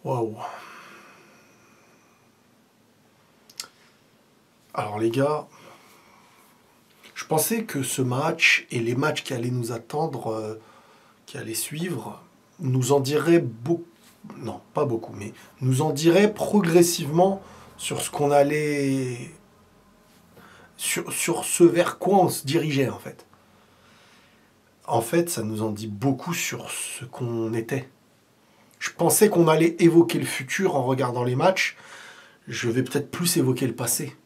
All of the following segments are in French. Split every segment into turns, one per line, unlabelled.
Waouh. Alors les gars, je pensais que ce match et les matchs qui allaient nous attendre, qui allaient suivre, nous en diraient beaucoup, non pas beaucoup, mais nous en diraient progressivement sur ce qu'on allait, sur ce vers quoi on se dirigeait en fait. En fait, ça nous en dit beaucoup sur ce qu'on était. Je pensais qu'on allait évoquer le futur en regardant les matchs. Je vais peut-être plus évoquer le passé.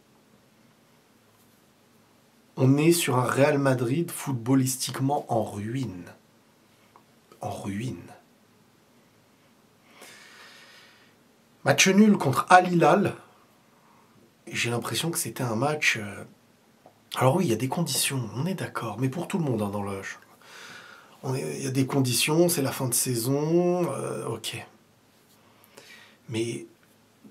On est sur un Real Madrid footballistiquement en ruine. En ruine. Match nul contre Al Hilal. J'ai l'impression que c'était un match... Alors oui, il y a des conditions, on est d'accord, mais pour tout le monde dans le... Il y a des conditions, c'est la fin de saison, ok. Mais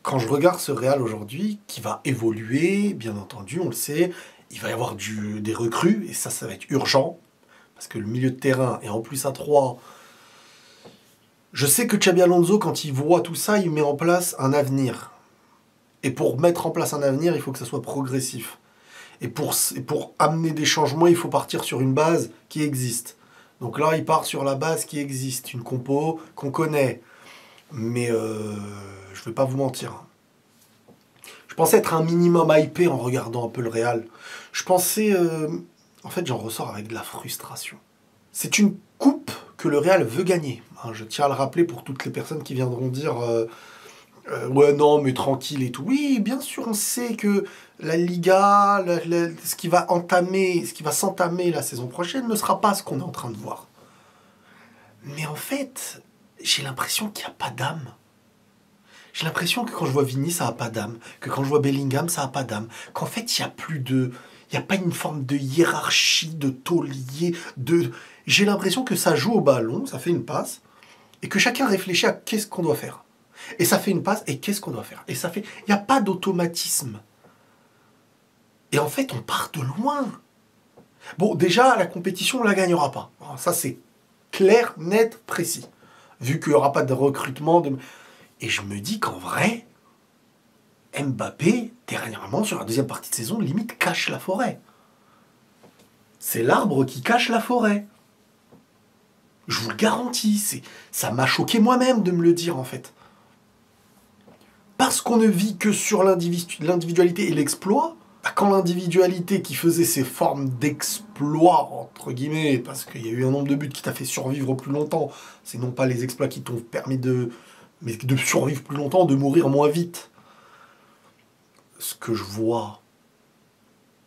quand je regarde ce Real aujourd'hui, qui va évoluer, bien entendu, on le sait, il va y avoir des recrues, et ça va être urgent, parce que le milieu de terrain, et en plus à 3, je sais que Xabi Alonso, quand il voit tout ça, il met en place un avenir. Et pour mettre en place un avenir, il faut que ça soit progressif. Et pour amener des changements, il faut partir sur une base qui existe. Donc là, il part sur la base qui existe, une compo qu'on connaît. Mais je ne vais pas vous mentir. Je pensais être un minimum hypé en regardant un peu le Real. Je pensais... en fait, j'en ressors avec de la frustration. C'est une coupe que le Real veut gagner. Je tiens à le rappeler pour toutes les personnes qui viendront dire... ouais, non, mais tranquille et tout. Oui, bien sûr, on sait que la Liga, ce qui va s'entamer la saison prochaine ne sera pas ce qu'on est en train de voir. Mais en fait, j'ai l'impression qu'il n'y a pas d'âme. J'ai l'impression que quand je vois Vini, ça n'a pas d'âme. Que quand je vois Bellingham, ça n'a pas d'âme. Qu'en fait, il n'y a plus de... Il n'y a pas une forme de hiérarchie, de taulier, de... J'ai l'impression que ça joue au ballon, ça fait une passe, et que chacun réfléchit à qu'est-ce qu'on doit faire. Et ça fait une passe, et qu'est-ce qu'on doit faire? Et ça fait... Il n'y a pas d'automatisme. Et en fait, on part de loin. Bon, déjà, la compétition, on ne la gagnera pas. Ça, c'est clair, net, précis. Vu qu'il n'y aura pas de recrutement. Et je me dis qu'en vrai, Mbappé, dernièrement, sur la deuxième partie de saison, limite cache la forêt. C'est l'arbre qui cache la forêt. Je vous le garantis. Ça m'a choqué moi-même de me le dire, en fait. Parce qu'on ne vit que sur l'individualité et l'exploit, quand l'individualité qui faisait ces formes d'exploit, entre guillemets, parce qu'il y a eu un nombre de buts qui t'a fait survivre plus longtemps, c'est non pas les exploits qui t'ont permis de survivre plus longtemps, de mourir moins vite. Ce que je vois,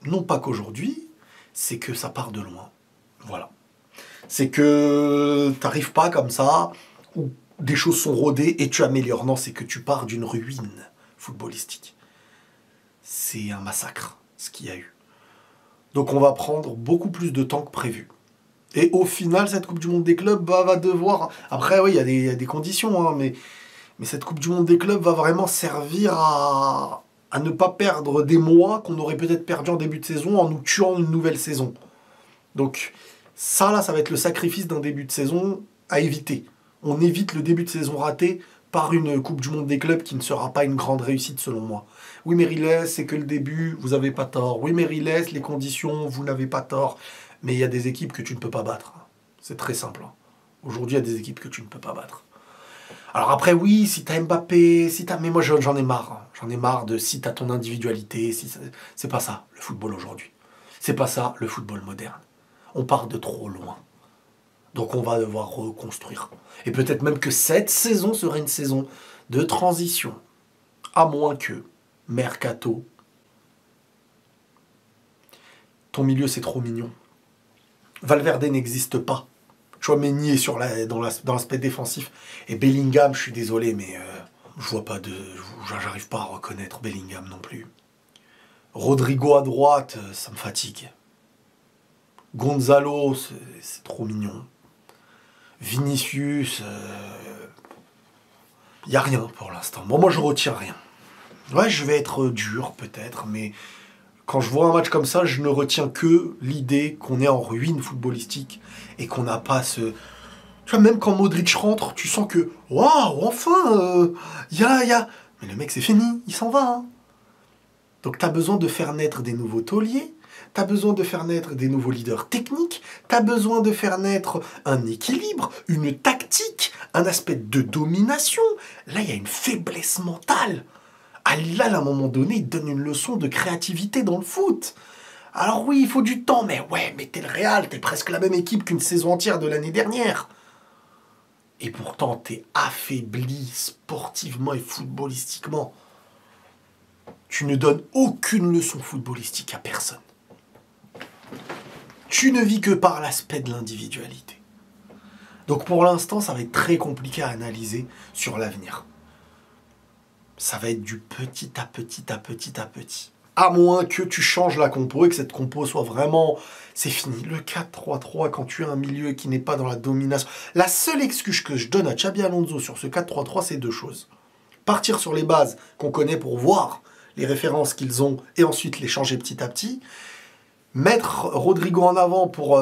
non pas qu'aujourd'hui, c'est que ça part de loin. Voilà. C'est que t'arrives pas comme ça, où des choses sont rodées et tu améliores. Non, c'est que tu pars d'une ruine footballistique. C'est un massacre, ce qu'il y a eu. Donc on va prendre beaucoup plus de temps que prévu. Et au final, cette Coupe du Monde des clubs va devoir... Après, oui, il y a des conditions, hein, mais cette Coupe du Monde des clubs va vraiment servir à ne pas perdre des mois qu'on aurait peut-être perdu en début de saison en nous tuant une nouvelle saison. Donc ça, là, ça va être le sacrifice d'un début de saison à éviter. On évite le début de saison raté par une Coupe du Monde des clubs qui ne sera pas une grande réussite selon moi. Oui, mais Riles, c'est que le début, vous n'avez pas tort. Oui, mais Riles, les conditions, vous n'avez pas tort. Mais il y a des équipes que tu ne peux pas battre. C'est très simple. Aujourd'hui, il y a des équipes que tu ne peux pas battre. Alors après, oui, si t'as Mbappé, mais moi j'en ai marre. J'en ai marre de si t'as ton individualité. C'est pas ça, le football aujourd'hui. C'est pas ça, le football moderne. On part de trop loin. Donc on va devoir reconstruire. Et peut-être même que cette saison sera une saison de transition. À moins que, mercato, ton milieu c'est trop mignon. Valverde n'existe pas. Tchouaméni est dans l'aspect défensif. Et Bellingham, je suis désolé, mais j'arrive pas à reconnaître Bellingham non plus. Rodrigo à droite, ça me fatigue. Gonzalo, c'est trop mignon. Vinicius, il n'y a rien pour l'instant. Bon, moi, je retire rien. Ouais, je vais être dur, peut-être, mais quand je vois un match comme ça, je ne retiens que l'idée qu'on est en ruine footballistique et qu'on n'a pas ce Tu vois, même quand Modric rentre, tu sens que, waouh, enfin, y a... Mais le mec, c'est fini, il s'en va. Hein. Donc, tu as besoin de faire naître des nouveaux tauliers, tu as besoin de faire naître des nouveaux leaders techniques, tu as besoin de faire naître un équilibre, une tactique, un aspect de domination. Là, il y a une faiblesse mentale. Al Hilal, à un moment donné, il donne une leçon de créativité dans le foot. Alors oui, il faut du temps, mais ouais, mais t'es le Real, t'es presque la même équipe qu'une saison entière de l'année dernière. Et pourtant, t'es affaibli sportivement et footballistiquement. Tu ne donnes aucune leçon footballistique à personne. Tu ne vis que par l'aspect de l'individualité. Donc pour l'instant, ça va être très compliqué à analyser sur l'avenir. Ça va être du petit à petit à petit à petit. À moins que tu changes la compo et que cette compo soit vraiment... C'est fini. Le 4-3-3, quand tu as un milieu qui n'est pas dans la domination... La seule excuse que je donne à Xabi Alonso sur ce 4-3-3, c'est deux choses. Partir sur les bases qu'on connaît pour voir les références qu'ils ont et ensuite les changer petit à petit. Mettre Rodrigo en avant pour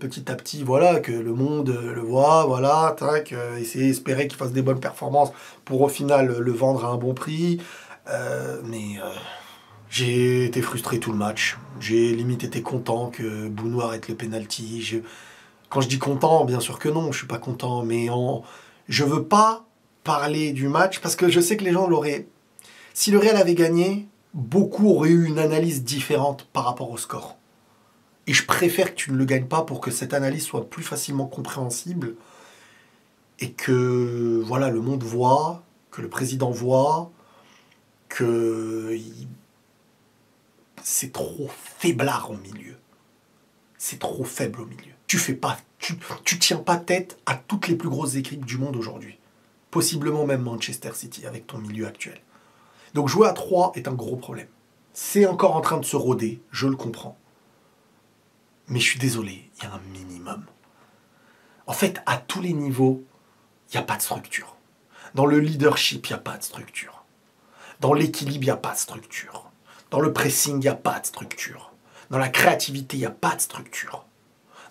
petit à petit, voilà, que le monde le voit, voilà, tac, essayer espérer qu'il fasse des bonnes performances pour au final le vendre à un bon prix. J'ai été frustré tout le match. J'ai limite été content que Bounou arrête le penalty. Quand je dis content, bien sûr que non, je suis pas content, mais je veux pas parler du match parce que je sais que les gens l'auraient... Si le Real avait gagné, beaucoup auraient eu une analyse différente par rapport au score. Et je préfère que tu ne le gagnes pas pour que cette analyse soit plus facilement compréhensible et que voilà, le monde voit, que le président voit, que c'est trop faiblard au milieu. C'est trop faible au milieu. Tu tiens pas tête à toutes les plus grosses équipes du monde aujourd'hui. Possiblement même Manchester City avec ton milieu actuel. Donc jouer à 3 est un gros problème. C'est encore en train de se rôder, je le comprends. Mais je suis désolé, il y a un minimum. En fait, à tous les niveaux, il n'y a pas de structure. Dans le leadership, il n'y a pas de structure. Dans l'équilibre, il n'y a pas de structure. Dans le pressing, il n'y a pas de structure. Dans la créativité, il n'y a pas de structure.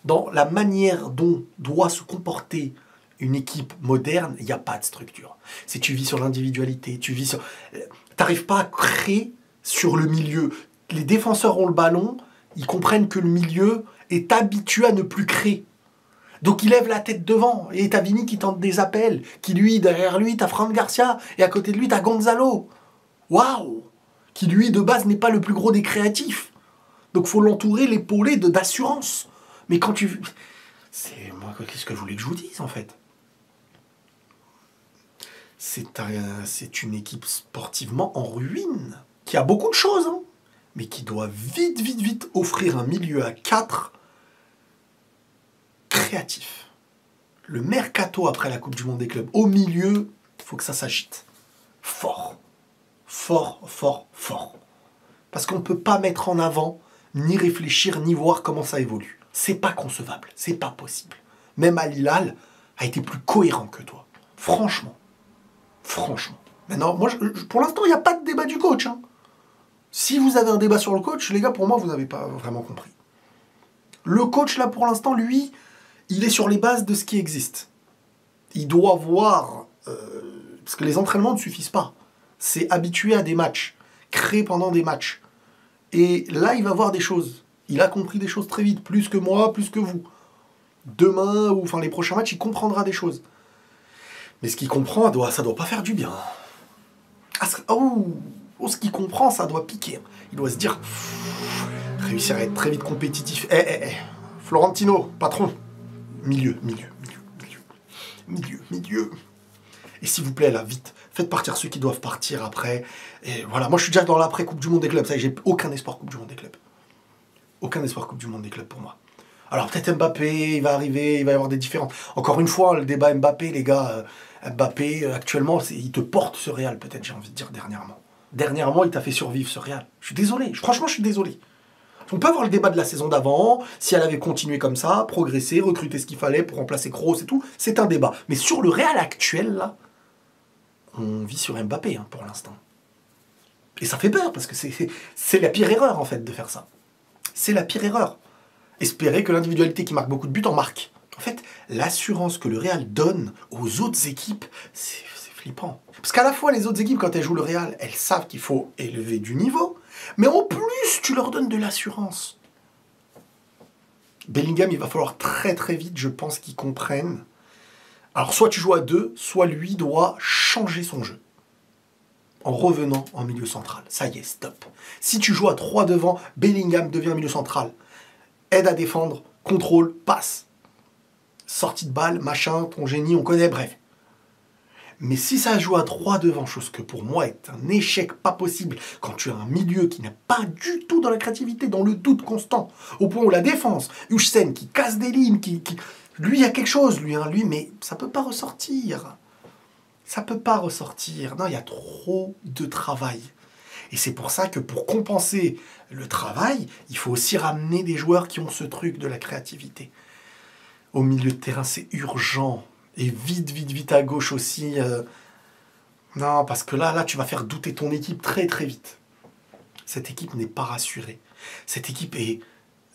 Dans la manière dont doit se comporter une équipe moderne, il n'y a pas de structure. Si tu vis sur l'individualité, tu n'arrives pas à créer sur le milieu. Les défenseurs ont le ballon, ils comprennent que le milieu est habitué à ne plus créer. Donc il lève la tête devant, et t'as Vini qui tente des appels, qui lui, derrière lui, t'as Fran Garcia, et à côté de lui, t'as Gonzalo. Waouh! Qui lui, de base, n'est pas le plus gros des créatifs. Donc faut l'entourer, l'épauler d'assurance. Mais quand tu... Moi, qu'est-ce que je voulais que je vous dise, en fait? C'est une équipe sportivement en ruine, qui a beaucoup de choses, hein, mais qui doit vite offrir un milieu à 4 créatif. Le mercato après la Coupe du Monde des clubs, au milieu, il faut que ça s'agite. Fort. Parce qu'on ne peut pas mettre en avant, ni réfléchir, ni voir comment ça évolue. C'est pas concevable, c'est pas possible. Même Al Hilal a été plus cohérent que toi. Franchement. Maintenant, moi, pour l'instant, il n'y a pas de débat du coach. Hein. Si vous avez un débat sur le coach, les gars, pour moi, vous n'avez pas vraiment compris. Le coach, là, pour l'instant, lui, il est sur les bases de ce qui existe. Il doit voir... parce que les entraînements ne suffisent pas. C'est habitué à des matchs, créer pendant des matchs. Et là, il va voir des choses. Il a compris des choses très vite, plus que moi, plus que vous. Demain, ou enfin les prochains matchs, il comprendra des choses. Mais ce qu'il comprend, ça doit pas faire du bien. Ce qu'il comprend, ça doit piquer. Il doit se dire, réussir à être très vite compétitif. Florentino, patron. Milieu. Et s'il vous plaît, là, vite, faites partir ceux qui doivent partir après. Et voilà, moi je suis déjà dans l'après-Coupe du Monde des clubs. Ça y est, j'ai aucun espoir Coupe du Monde des clubs. Aucun espoir Coupe du Monde des clubs pour moi. Alors peut-être Mbappé, il va arriver, il va y avoir des différences. Encore une fois, le débat Mbappé, les gars, Mbappé, actuellement, il te porte ce Real, peut-être, j'ai envie de dire, dernièrement. Dernièrement, il t'a fait survivre ce Real. Je suis désolé, franchement, je suis désolé. On peut avoir le débat de la saison d'avant, si elle avait continué comme ça, progresser, recruter ce qu'il fallait pour remplacer Kroos et tout, c'est un débat. Mais sur le Real actuel, là, on vit sur Mbappé, hein, pour l'instant. Et ça fait peur, parce que c'est la pire erreur, en fait, de faire ça. C'est la pire erreur. Espérer que l'individualité qui marque beaucoup de buts en marque. En fait, l'assurance que le Real donne aux autres équipes, c'est flippant. Parce qu'à la fois, les autres équipes, quand elles jouent le Real, elles savent qu'il faut élever du niveau, mais en plus, tu leur donnes de l'assurance. Bellingham, il va falloir très très vite, je pense, qu'ils comprennent. Alors, soit tu joues à 2, soit lui doit changer son jeu. En revenant en milieu central. Ça y est, stop. Si tu joues à 3 devant, Bellingham devient milieu central. Aide à défendre, contrôle, passe. Sortie de balle, machin, ton génie, on connaît, bref. Mais si ça joue à 3 devant, chose que pour moi est un échec pas possible, quand tu as un milieu qui n'est pas du tout dans la créativité, dans le doute constant, au point où la défense, Huijsen qui casse des lignes, lui, il y a quelque chose, lui, mais ça peut pas ressortir. Ça peut pas ressortir. Non, il y a trop de travail. Et c'est pour ça que pour compenser le travail, il faut aussi ramener des joueurs qui ont ce truc de la créativité. Au milieu de terrain, c'est urgent. Et vite à gauche aussi. Non, parce que là, tu vas faire douter ton équipe très très vite. Cette équipe n'est pas rassurée. Cette équipe est...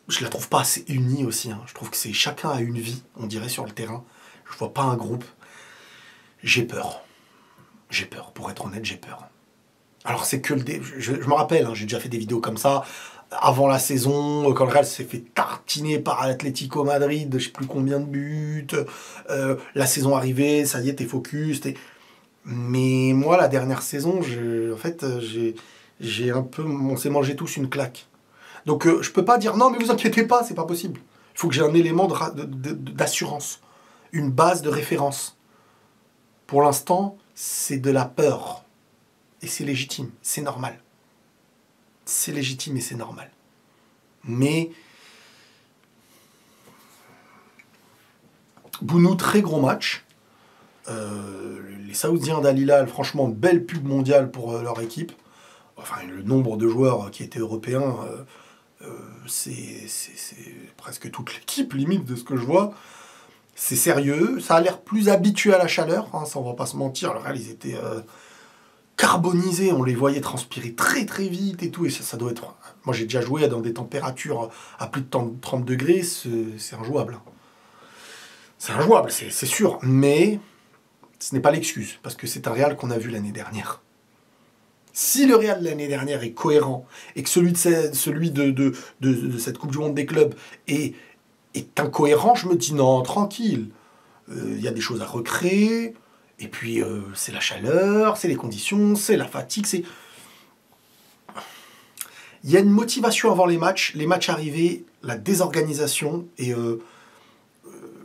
Je la trouve pas assez unie aussi. Je trouve que c'est chacun a une vie, on dirait, sur le terrain. Je vois pas un groupe. J'ai peur. J'ai peur. Pour être honnête, j'ai peur. Alors c'est que je me rappelle, j'ai déjà fait des vidéos comme ça. Avant la saison, quand le Real s'est fait tartiner par l'Atlético Madrid, je sais plus combien de buts, la saison arrivée, ça y est, t'es focus. Mais moi, la dernière saison, j'ai un peu... On s'est mangé tous une claque. Donc je peux pas dire, non mais vous inquiétez pas, c'est pas possible. Il faut que j'ai un élément d'assurance, une base de référence. Pour l'instant, c'est de la peur. Et c'est légitime, c'est normal. C'est légitime et c'est normal. Mais Bounou, très gros match. Les Saoudiens d'Al Hilal, franchement, belle pub mondiale pour leur équipe. Enfin, le nombre de joueurs qui étaient européens, c'est presque toute l'équipe, limite, de ce que je vois. C'est sérieux. Ça a l'air plus habitué à la chaleur, ça on va pas se mentir. Le Real, ils étaient... carbonisés, on les voyait transpirer très très vite et tout, et ça doit être... Moi j'ai déjà joué dans des températures à plus de 30 degrés, c'est injouable. C'est injouable, c'est sûr, mais ce n'est pas l'excuse, parce que c'est un Real qu'on a vu l'année dernière. Si le Real de l'année dernière est cohérent, et que celui de cette Coupe du Monde des clubs est incohérent, je me dis non, tranquille, il y a des choses à recréer. Et puis, c'est la chaleur, c'est les conditions, c'est la fatigue, c'est... Il y a une motivation avant les matchs arrivés, la désorganisation et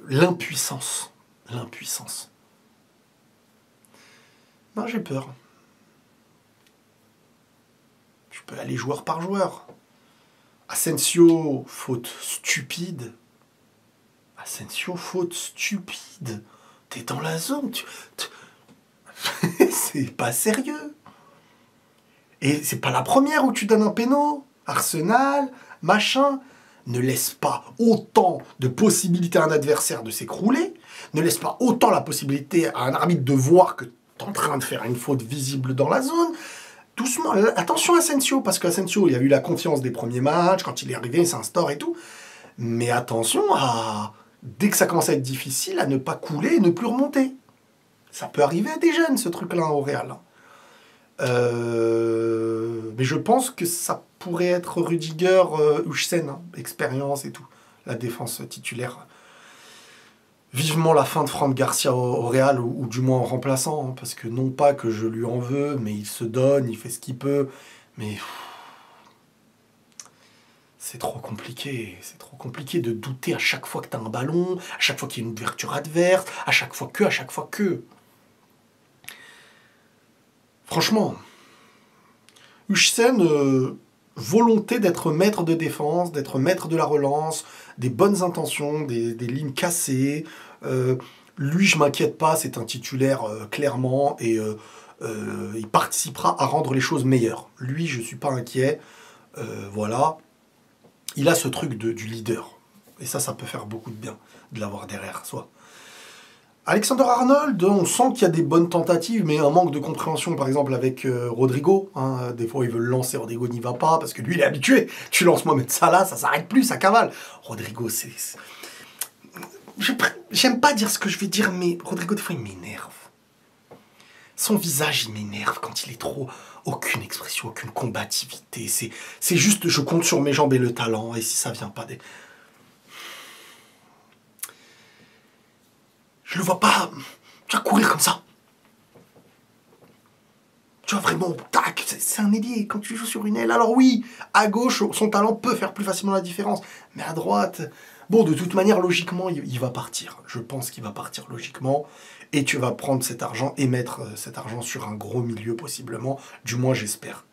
l'impuissance. L'impuissance. Non, j'ai peur. Je peux aller joueur par joueur. Asensio, faute stupide. Asensio, faute stupide. T'es dans la zone, c'est pas sérieux. Et c'est pas la première où tu donnes un péno. Arsenal, machin. Ne laisse pas autant de possibilités à un adversaire de s'écrouler. Ne laisse pas autant la possibilité à un arbitre de voir que t'es en train de faire une faute visible dans la zone. Doucement. Attention à Asensio, parce qu'Asensio, il a eu la confiance des premiers matchs. Quand il est arrivé, il s'instaure et tout. Mais attention à... Dès que ça commence à être difficile, à ne pas couler et ne plus remonter. Ça peut arriver à des jeunes, ce truc-là, au Real. Mais je pense que ça pourrait être Rudiger, Huijsen, expérience et tout. La défense titulaire. Vivement la fin de Fran Garcia au Real, ou du moins en remplaçant. Parce que non pas que je lui en veux, mais il se donne, il fait ce qu'il peut. Mais... C'est trop compliqué de douter à chaque fois que tu as un ballon, à chaque fois qu'il y a une ouverture adverse, à chaque fois que. Franchement, Huijsen, volonté d'être maître de défense, d'être maître de la relance, des bonnes intentions, des lignes cassées. Lui, je m'inquiète pas, c'est un titulaire clairement, et il participera à rendre les choses meilleures. Lui, je suis pas inquiet. Voilà. Il a ce truc du leader. Et ça peut faire beaucoup de bien de l'avoir derrière soi. Alexander-Arnold, on sent qu'il y a des bonnes tentatives, mais un manque de compréhension, par exemple, avec Rodrigo. Des fois, ils veulent lancer, Rodrigo n'y va pas, parce que lui, il est habitué. Tu lances Mohamed Salah, ça s'arrête plus, ça cavale. Rodrigo, J'aime pas dire ce que je vais dire, mais Rodrigo, des fois, il m'énerve. Son visage, il m'énerve quand il est trop... Aucune expression, aucune combativité. C'est juste, je compte sur mes jambes et le talent, et si ça vient pas des... Je le vois pas... Tu vas courir comme ça. Tu vois vraiment, tac, c'est un ailier. Quand tu joues sur une aile, alors oui, à gauche, son talent peut faire plus facilement la différence. Mais à droite... Bon, de toute manière, logiquement, il va partir. Je pense qu'il va partir logiquement. Et tu vas prendre cet argent et mettre cet argent sur un gros milieu, possiblement. Du moins, j'espère.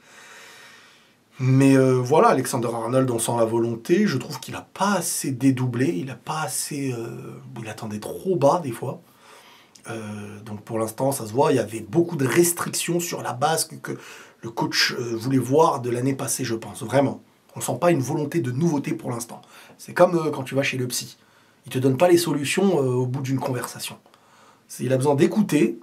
Mais voilà, Alexander-Arnold, on sent la volonté. Je trouve qu'il n'a pas assez dédoublé. Il n'a pas assez... il attendait trop bas, des fois. Donc pour l'instant, ça se voit. Il y avait beaucoup de restrictions sur la base que le coach voulait voir de l'année passée, je pense. Vraiment. On ne sent pas une volonté de nouveauté pour l'instant. C'est comme quand tu vas chez le psy. Il ne te donne pas les solutions au bout d'une conversation. Il a besoin d'écouter,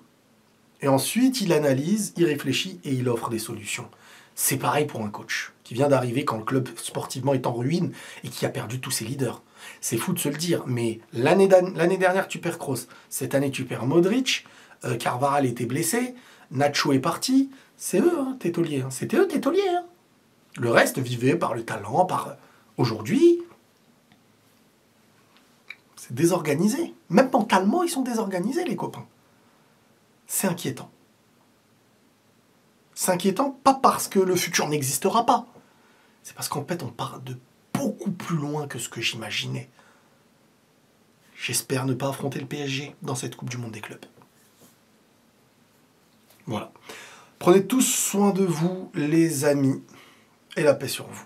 et ensuite il analyse, il réfléchit et il offre des solutions. C'est pareil pour un coach qui vient d'arriver quand le club sportivement est en ruine et qui a perdu tous ses leaders. C'est fou de se le dire, mais l'année dernière tu perds Kroos, cette année tu perds Modric, Carvajal était blessé, Nacho est parti, c'est eux, hein, tes tauliers, hein. C'était eux tes tauliers. Hein. Le reste vivait par le talent, par... Aujourd'hui, c'est désorganisé. Même mentalement, ils sont désorganisés, les copains. C'est inquiétant. C'est inquiétant, pas parce que le futur n'existera pas. C'est parce qu'en fait, on part de beaucoup plus loin que ce que j'imaginais. J'espère ne pas affronter le PSG dans cette Coupe du Monde des clubs. Voilà. Prenez tous soin de vous, les amis, et la paix sur vous.